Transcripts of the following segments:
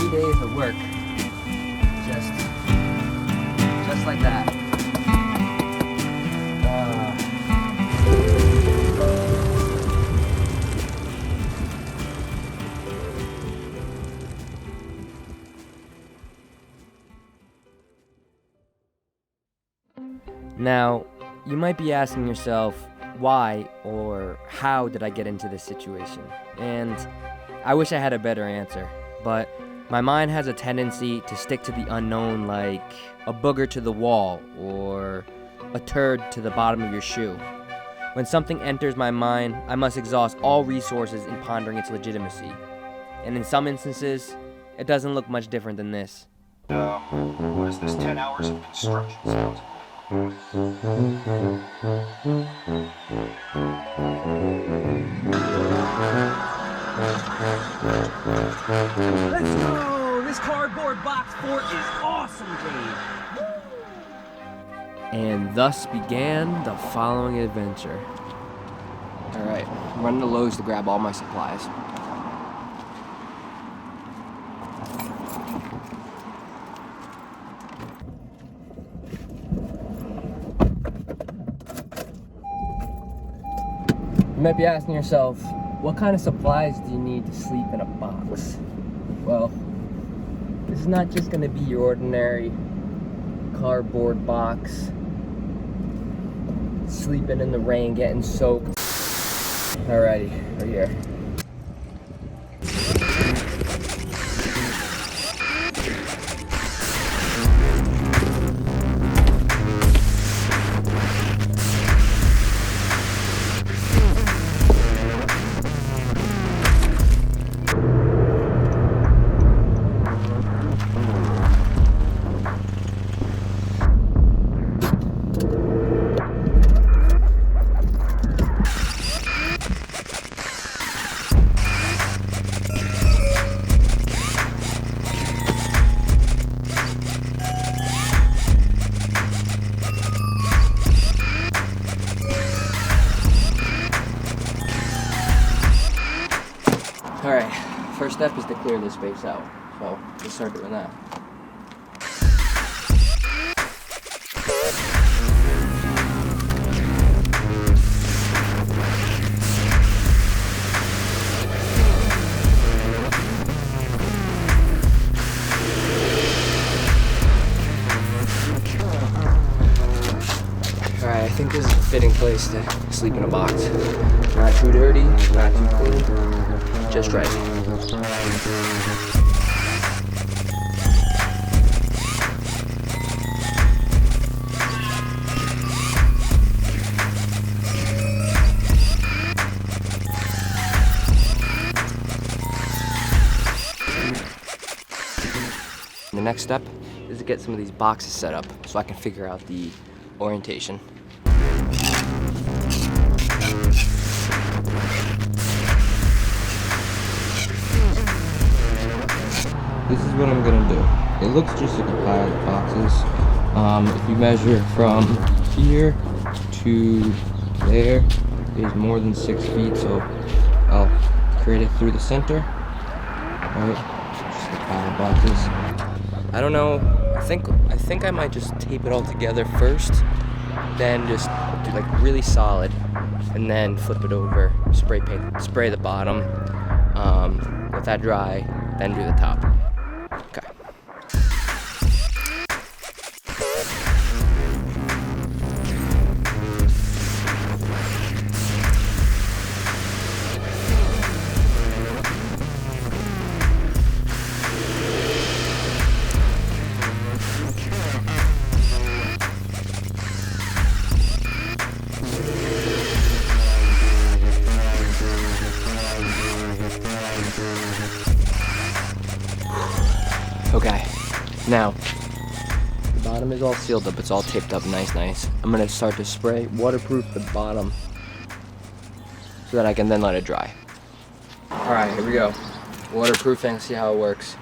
3 days of work. Just like that. Now, you might be asking yourself, why or how did I get into this situation? And I wish I had a better answer, but my mind has a tendency to stick to the unknown, like a booger to the wall or a turd to the bottom of your shoe. When something enters my mind, I must exhaust all resources in pondering its legitimacy. And in some instances, it doesn't look much different than this. What is this, 10 hours of construction sound? Let's go! This cardboard box fort is awesome, Dave! And thus began the following adventure. Alright, I'm running to Lowe's to grab all my supplies. You might be asking yourself, what kind of supplies do you need to sleep in a box? Well, this is not just going to be your ordinary cardboard box, sleeping in the rain, getting soaked. Alrighty, right here. Alright, first step is to clear this space out. So, let's start doing that. Alright, I think this is a fitting place to sleep in a box. Not too dirty, not too clean, just right. The next step is to get some of these boxes set up so I can figure out the orientation. This is what I'm gonna do. It looks just like a pile of boxes. If you measure from here to there is more than 6 feet, so I'll create it through the center. Alright, just a pile of boxes. I don't know, I think I might just tape it all together first, then just do like really solid, and then flip it over, spray the bottom, let that dry, then do the top. Okay. Okay, now, the bottom is all sealed up, it's all taped up nice. I'm gonna start to spray, waterproof the bottom, so that I can then let it dry. Alright, here we go. Waterproofing, see how it works.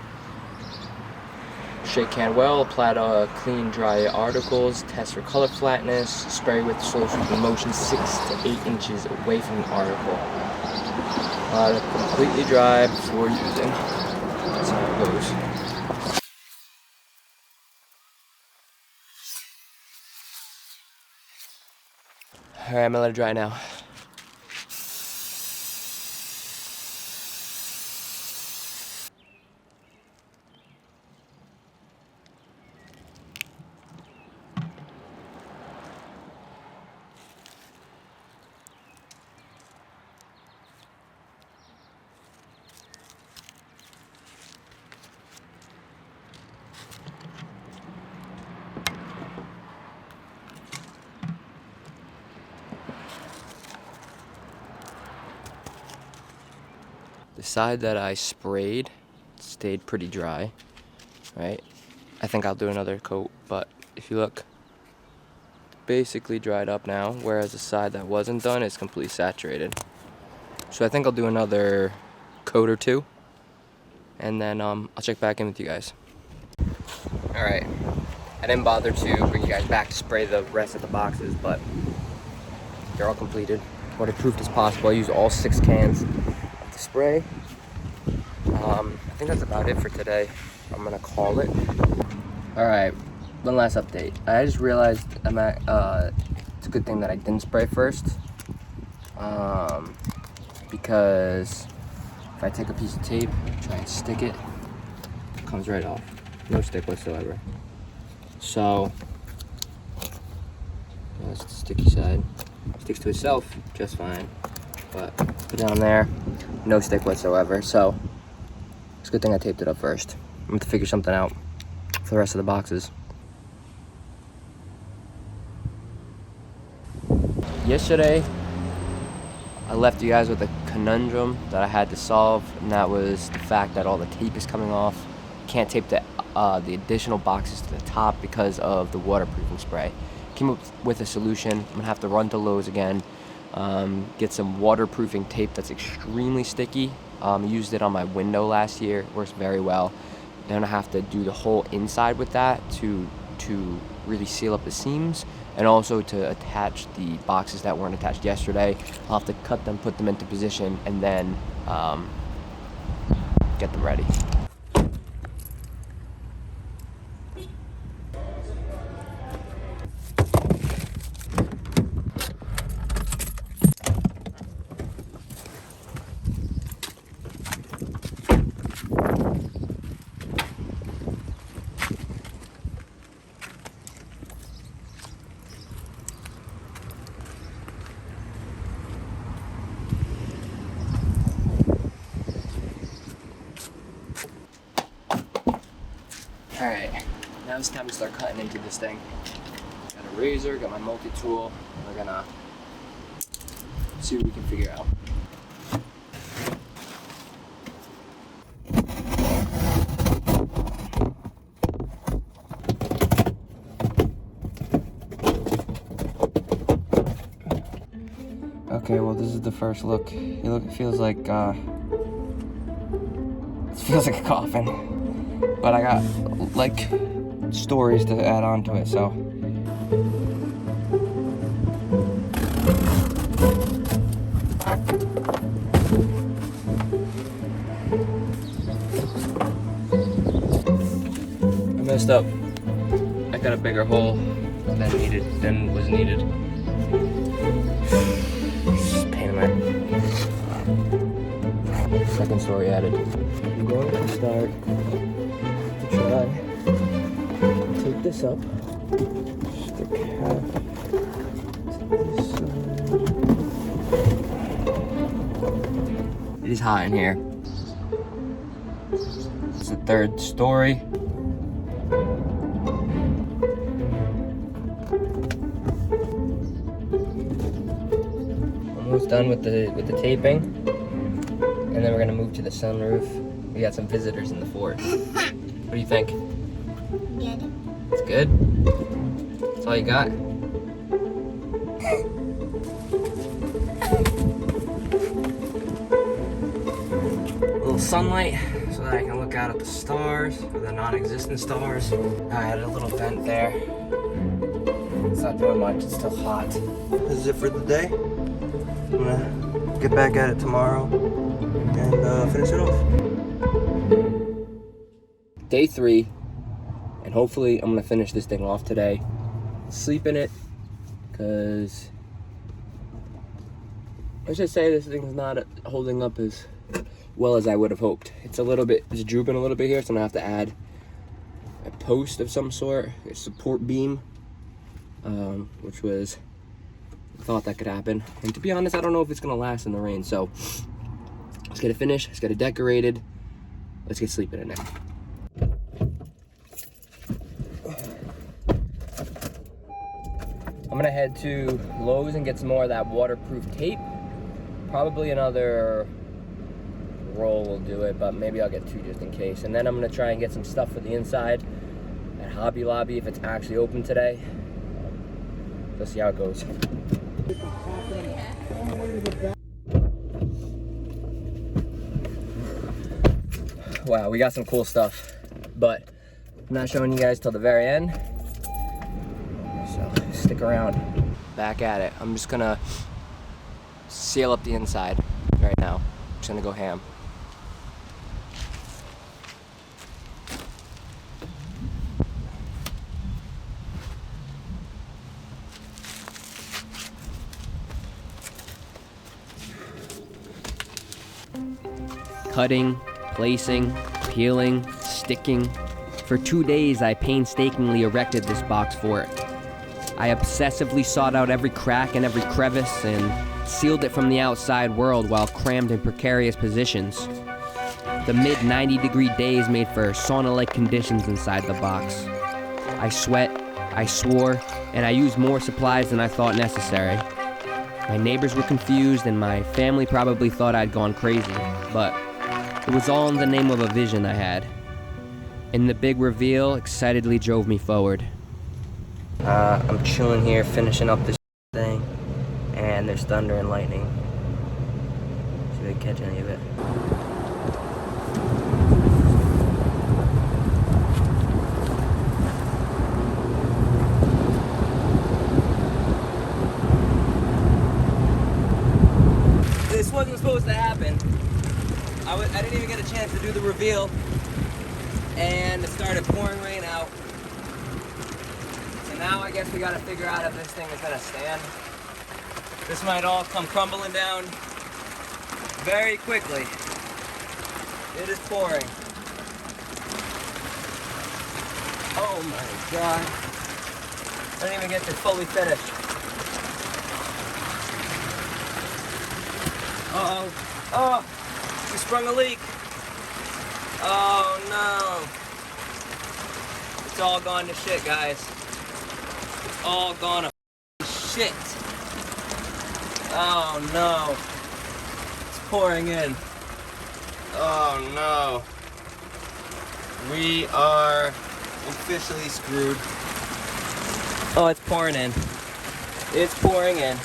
Shake can well, apply to clean, dry articles, test for color flatness, spray with slow sweeping motion 6 to 8 inches away from the article. Completely dry before using. So, it goes. All right, I'm gonna let it dry now. The side that I sprayed stayed pretty dry, right? I think I'll do another coat, but if you look, it's basically dried up now, whereas the side that wasn't done is completely saturated. So I think I'll do another coat or two, and then I'll check back in with you guys. All right, I didn't bother to bring you guys back to spray the rest of the boxes, but they're all completed, waterproofed as possible. I used all 6 cans of the spray. I think that's about it for today. I'm gonna call it. All right, one last update. I just realized it's a good thing that I didn't spray first, because if I take a piece of tape, try and stick it, it comes right off. No stick whatsoever. So that's the sticky side. Sticks to itself just fine, but put it on there, no stick whatsoever. So it's a good thing I taped it up first. I'm gonna have to figure something out for the rest of the boxes. Yesterday, I left you guys with a conundrum that I had to solve, and that was the fact that all the tape is coming off. Can't tape the additional boxes to the top because of the waterproofing spray. Came up with a solution. I'm gonna have to run to Lowe's again, get some waterproofing tape that's extremely sticky. Used it on my window last year. It works very well. Then I have to do the whole inside with that to really seal up the seams, and also to attach the boxes that weren't attached yesterday. I'll have to cut them, put them into position, and then get them ready. Alright, now it's time to start cutting into this thing. Got a razor, got my multi-tool. We're gonna see what we can figure out. Okay, well this is the first look. It feels like a coffin. But I got like stories to add on to it, so. I messed up. I got a bigger hole than was needed. Just pain in my second story added. I'm going to start to try take this up, stick half to this side. It is hot in here. It's the 3rd story. Almost done with the taping, and then we're gonna move to the sunroof. We got some visitors in the fort. What do you think? Good. It's good? That's all you got? A little sunlight so that I can look out at the stars, or the non-existent stars. I added a little vent there. It's not doing much, it's still hot. This is it for the day. I'm gonna get back at it tomorrow and finish it off. day 3, and hopefully I'm gonna finish this thing off today. Sleep in it, because let's just say this thing's not holding up as well as I would have hoped. It's drooping a little bit here, so I'm gonna have to add a post of some sort, a support beam, which was, thought that could happen. And to be honest, I don't know if it's gonna last in the rain, so let's get it finished, let's get it decorated, let's get sleeping in it. I'm gonna head to Lowe's and get some more of that waterproof tape. Probably another roll will do it, but maybe I'll get 2 just in case. And then I'm gonna try and get some stuff for the inside at Hobby Lobby if it's actually open today. Let's see how it goes. Wow, we got some cool stuff, but I'm not showing you guys till the very end, so stick around. Back at it. I'm just gonna seal up the inside right now. I'm just gonna go ham. Cutting, placing, peeling, sticking. For 2 days, I painstakingly erected this box fort. I obsessively sought out every crack and every crevice and sealed it from the outside world while crammed in precarious positions. The mid-90-degree days made for sauna-like conditions inside the box. I sweat, I swore, and I used more supplies than I thought necessary. My neighbors were confused and my family probably thought I'd gone crazy, but it was all in the name of a vision I had. And the big reveal excitedly drove me forward. I'm chilling here, finishing up this thing, and there's thunder and lightning. See if I can catch any of it. This wasn't supposed to happen. I didn't even get a chance to do the reveal, and it started pouring rain out. So now I guess we gotta figure out if this thing is gonna stand. This might all come crumbling down very quickly. It is pouring. Oh my God. I didn't even get to fully finish. Uh-oh. Oh! We sprung a leak. Oh no. It's all gone to shit, guys. It's all gone to shit. Oh no. It's pouring in. Oh no. We are officially screwed. Oh, it's pouring in. It's pouring in.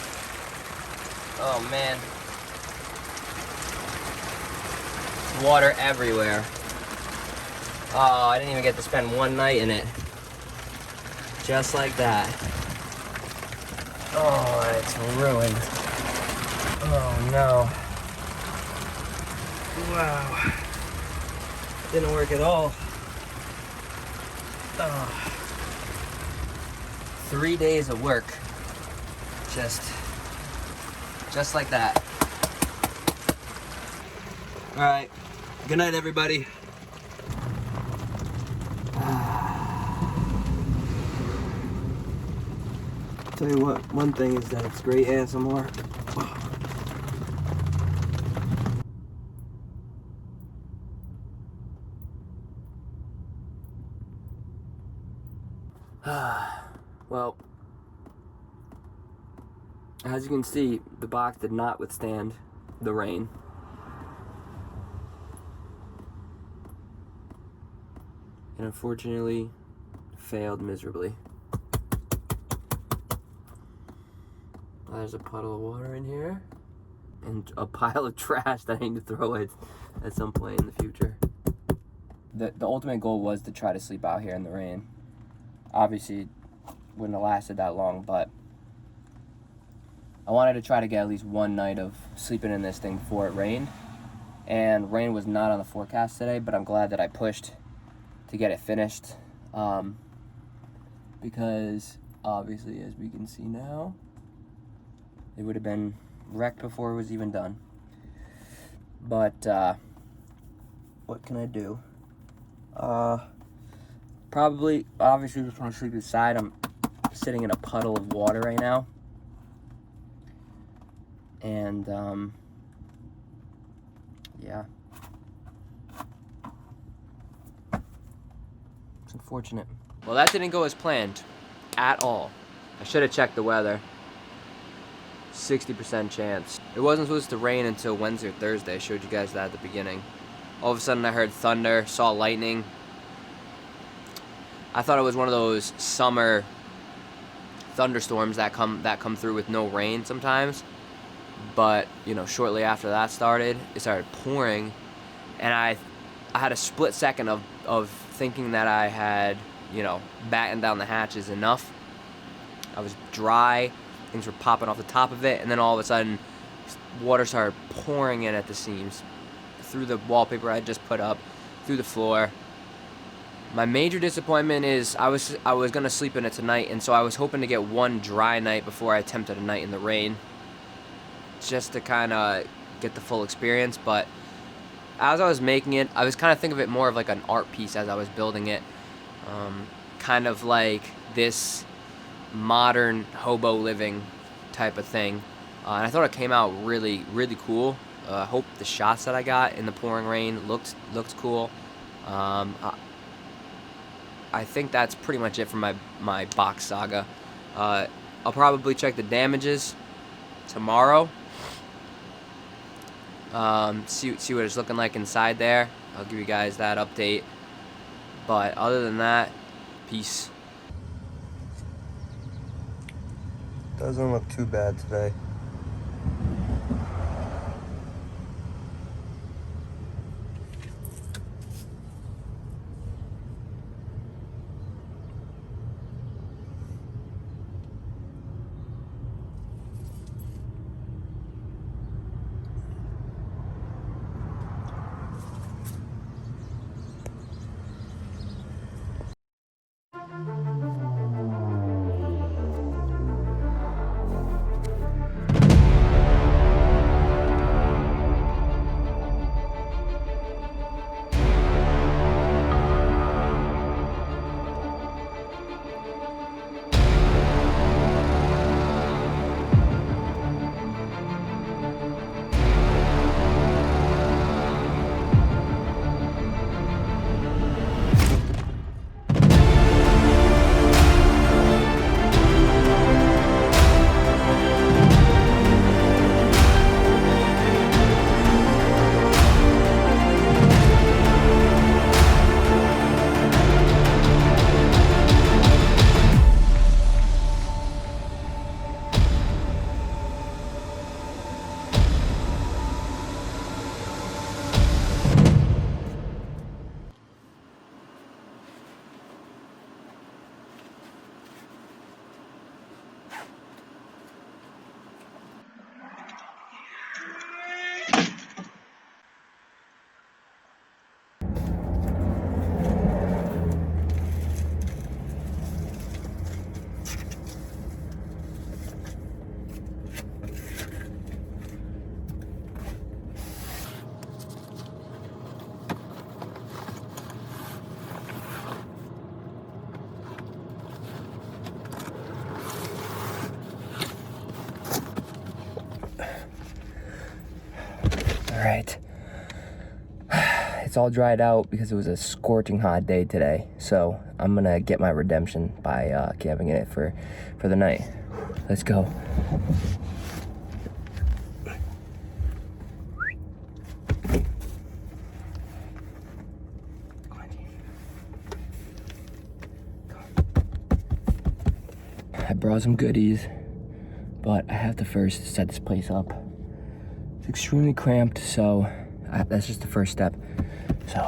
Oh man. Water everywhere. Oh, I didn't even get to spend one night in it. Just like that. Oh, it's ruined. Oh no. Wow. Didn't work at all. Oh. 3 days of work. Just like that. All right. Good night, everybody. Tell you what, one thing is that it's great ASMR. Well, as you can see, the box did not withstand the rain. And unfortunately, failed miserably. There's a puddle of water in here, and a pile of trash that I need to throw at some point in the future. The ultimate goal was to try to sleep out here in the rain. Obviously, wouldn't have lasted that long, but I wanted to try to get at least one night of sleeping in this thing before it rained. And rain was not on the forecast today, but I'm glad that I pushed to get it finished, because obviously, as we can see now, it would have been wrecked before it was even done. But what can I do? Probably, obviously, just want to sleep inside. I'm sitting in a puddle of water right now, and yeah, it's unfortunate. Well, that didn't go as planned at all. I should have checked the weather. 60% chance. It wasn't supposed to rain until Wednesday or Thursday. I showed you guys that at the beginning. All of a sudden I heard thunder, saw lightning. I thought it was one of those summer thunderstorms that come through with no rain sometimes. But, you know, shortly after that started, it started pouring, and I had a split second of thinking that I had, you know, battened down the hatches enough. I was dry, things were popping off the top of it, and then all of a sudden, water started pouring in at the seams, through the wallpaper I just put up, through the floor. My major disappointment is I was gonna sleep in it tonight, and so I was hoping to get one dry night before I attempted a night in the rain, just to kind of get the full experience. But as I was making it, I was kind of thinking of it more of like an art piece as I was building it, kind of like this modern hobo living type of thing, and I thought it came out really, really cool. I hope the shots that I got in the pouring rain looked cool. I think that's pretty much it for my box saga. I'll probably check the damages tomorrow. See what it's looking like inside there. I'll give you guys that update. But other than that, peace. Doesn't look too bad today. Alright. It's all dried out because it was a scorching hot day today. So I'm gonna get my redemption by camping in it for the night. Let's go. I brought some goodies, but I have to first set this place up. It's extremely cramped, so that's just the first step. So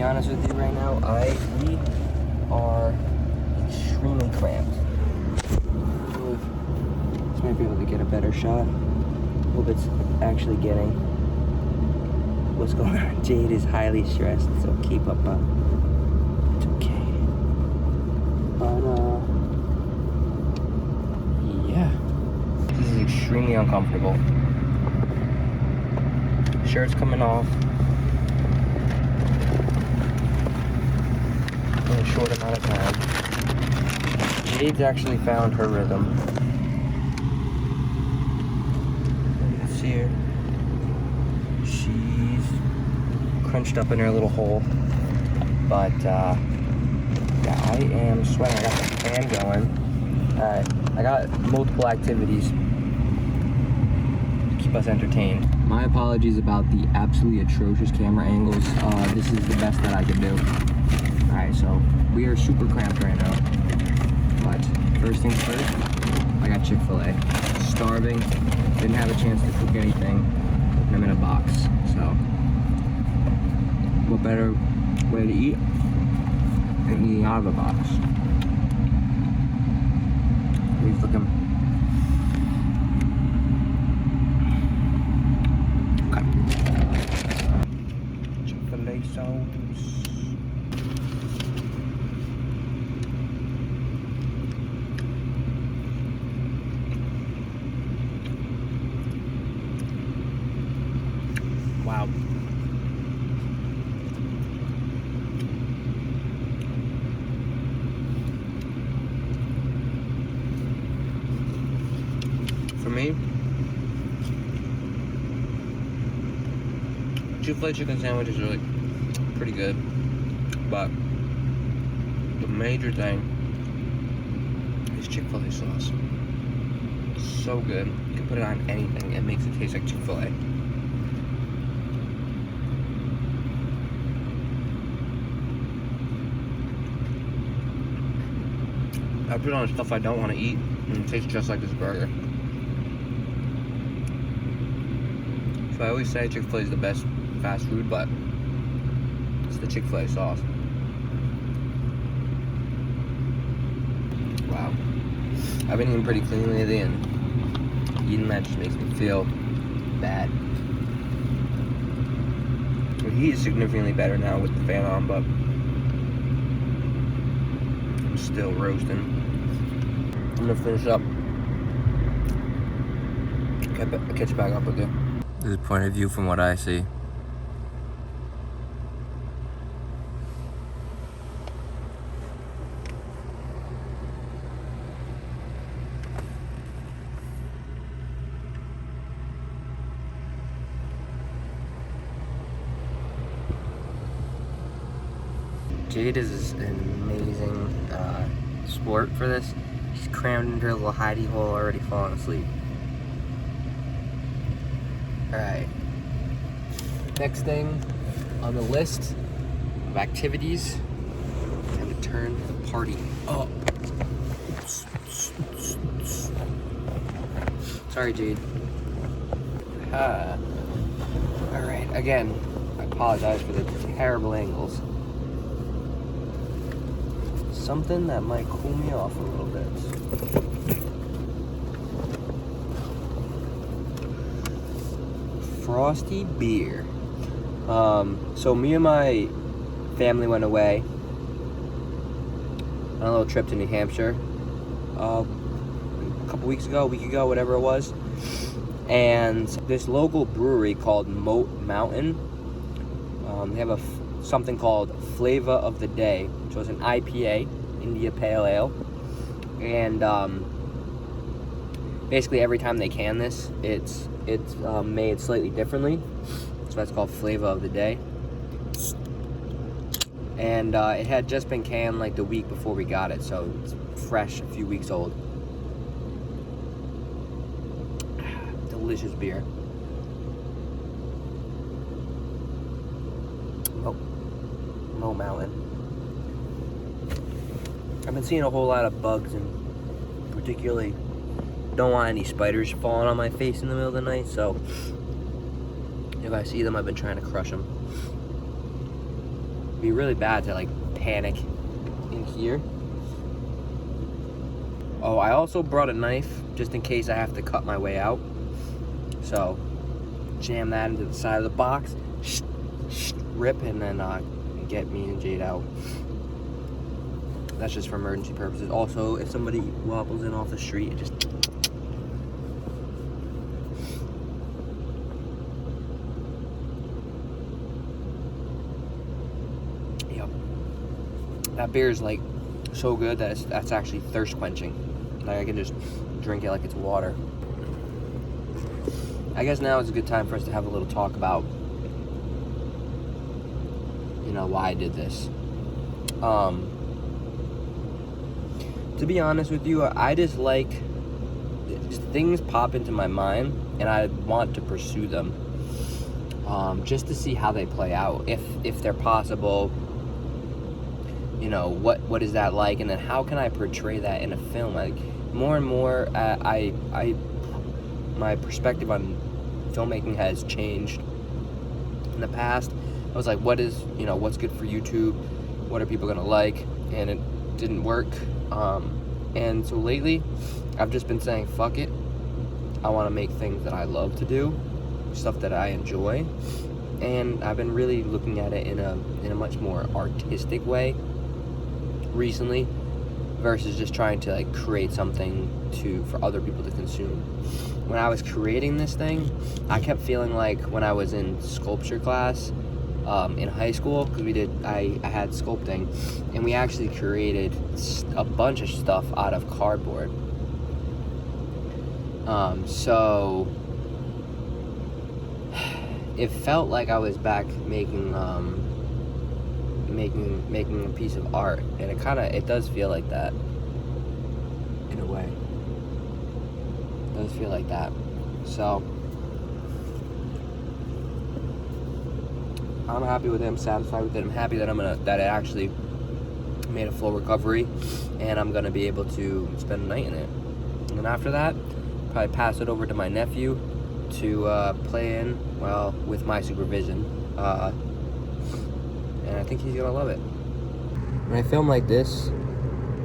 honest with you right now, we are extremely cramped. This might be able to get a better shot. Hope it's actually getting what's going on. Jade is highly stressed, so keep up. It's okay. But yeah, this is extremely uncomfortable. Shirt's coming off in a short amount of time. Jade's actually found her rhythm. You can see her. She's crunched up in her little hole. But yeah, I am sweating. I got the fan going. I got multiple activities to keep us entertained. My apologies about the absolutely atrocious camera angles. This is the best that I can do. Alright, so we are super cramped right now. But first things first, I got Chick-fil-A. Starving, didn't have a chance to cook anything, and I'm in a box. So, what better way to eat than eating out of a box? He's looking. Okay. Chick-fil-A sauce. Wow. For me, Chick-fil-A chicken sandwich is really pretty good, but the major thing is Chick-fil-A sauce. It's so good. You can put it on anything. It makes it taste like Chick-fil-A. I put it on stuff I don't want to eat, and it tastes just like this burger. So I always say Chick-fil-A is the best fast food, but it's the Chick-fil-A sauce. Wow. I've been eating pretty clean lately, and eating that just makes me feel bad. The heat is significantly better now with the fan on, but I'm still roasting. I'm gonna finish up. I'll catch you back up with you. This is point of view from what I see. Jade is an amazing sport for this. She's crammed into her little hidey hole, already falling asleep. Alright. Next thing on the list of activities, time to turn the party up. Sorry, Jade. Alright, again, I apologize for the terrible angles. Something that might cool me off a little bit. Frosty beer. So me and my family went away on a little trip to New Hampshire a couple weeks ago, a week ago, whatever it was. And this local brewery called Moat Mountain, they have something called Flavor of the Day, which was an IPA, India Pale Ale. And basically every time they can this, it's made slightly differently. So that's called Flavor of the Day. And it had just been canned like the week before we got it, so it's fresh, a few weeks old. Delicious beer. Oh, Mountain. I've been seeing a whole lot of bugs, and particularly don't want any spiders falling on my face in the middle of the night, so if I see them, I've been trying to crush them. be really bad to like panic in here. Oh, I also brought a knife just in case I have to cut my way out. So jam that into the side of the box, rip, and then get me and Jade out. That's just for emergency purposes. Also, if somebody wobbles in off the street, it just... Yep. That beer is like so good that that's actually thirst quenching. Like I can just drink it like it's water. I guess now is a good time for us to have a little talk about, you know, why I did this. To be honest with you, I just like, just things pop into my mind and I want to pursue them, just to see how they play out, if they're possible. You know, what is that like, and then how can I portray that in a film? Like more and more, my perspective on filmmaking has changed. In the past, I was like, what's good for YouTube? What are people gonna like? And it didn't work. And so lately, I've just been saying, fuck it. I want to make things that I love to do, stuff that I enjoy, and I've been really looking at it in a much more artistic way recently, versus just trying to like create something for other people to consume. When I was creating this thing, I kept feeling like when I was in sculpture class in high school, because I had sculpting, and we actually created a bunch of stuff out of cardboard. So it felt like I was back making a piece of art, and it does feel like that in a way. It does feel like that. So I'm happy with it. I'm satisfied with it. I'm happy that that it actually made a full recovery, and I'm gonna be able to spend a night in it. And then after that, probably pass it over to my nephew to play in, well, with my supervision. And I think he's gonna love it. When I film like this,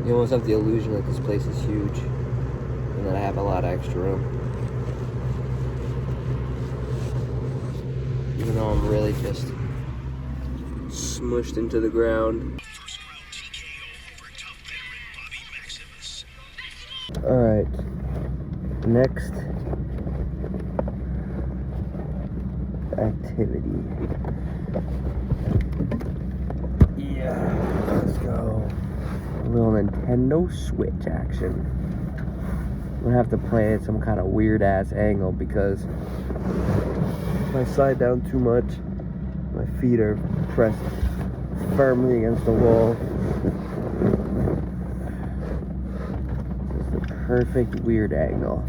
you almost have the illusion that this place is huge and that I have a lot of extra room. Even though I'm really just smushed into the ground. Alright, next activity. Yeah, let's go. A little Nintendo Switch action. I'm gonna have to play at some kind of weird ass angle because if I slide down too much, my feet are pressed firmly against the wall. It's the perfect weird angle.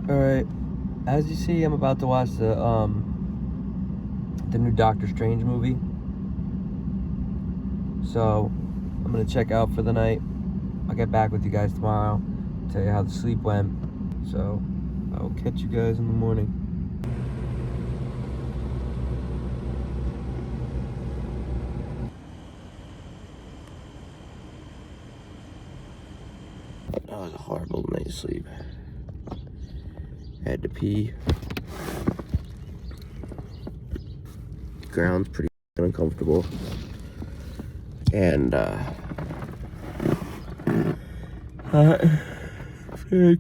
Alright, as you see, I'm about to watch the new Doctor Strange movie. So, I'm gonna check out for the night. I'll get back with you guys tomorrow, tell you how the sleep went. So, I'll catch you guys in the morning. That was a horrible night's sleep. Had to pee. The ground's pretty uncomfortable. And I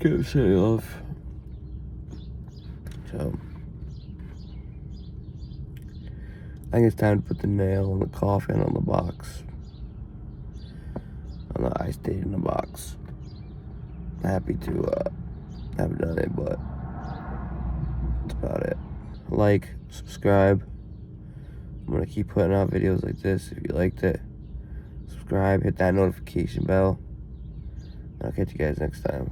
kept setting off. So I think it's time to put the nail in the coffin on the box. On the ice date in the box. Happy to have done it, but that's about it. Like, subscribe. I'm gonna keep putting out videos like this. If you liked it, subscribe, hit that notification bell. I'll catch you guys next time.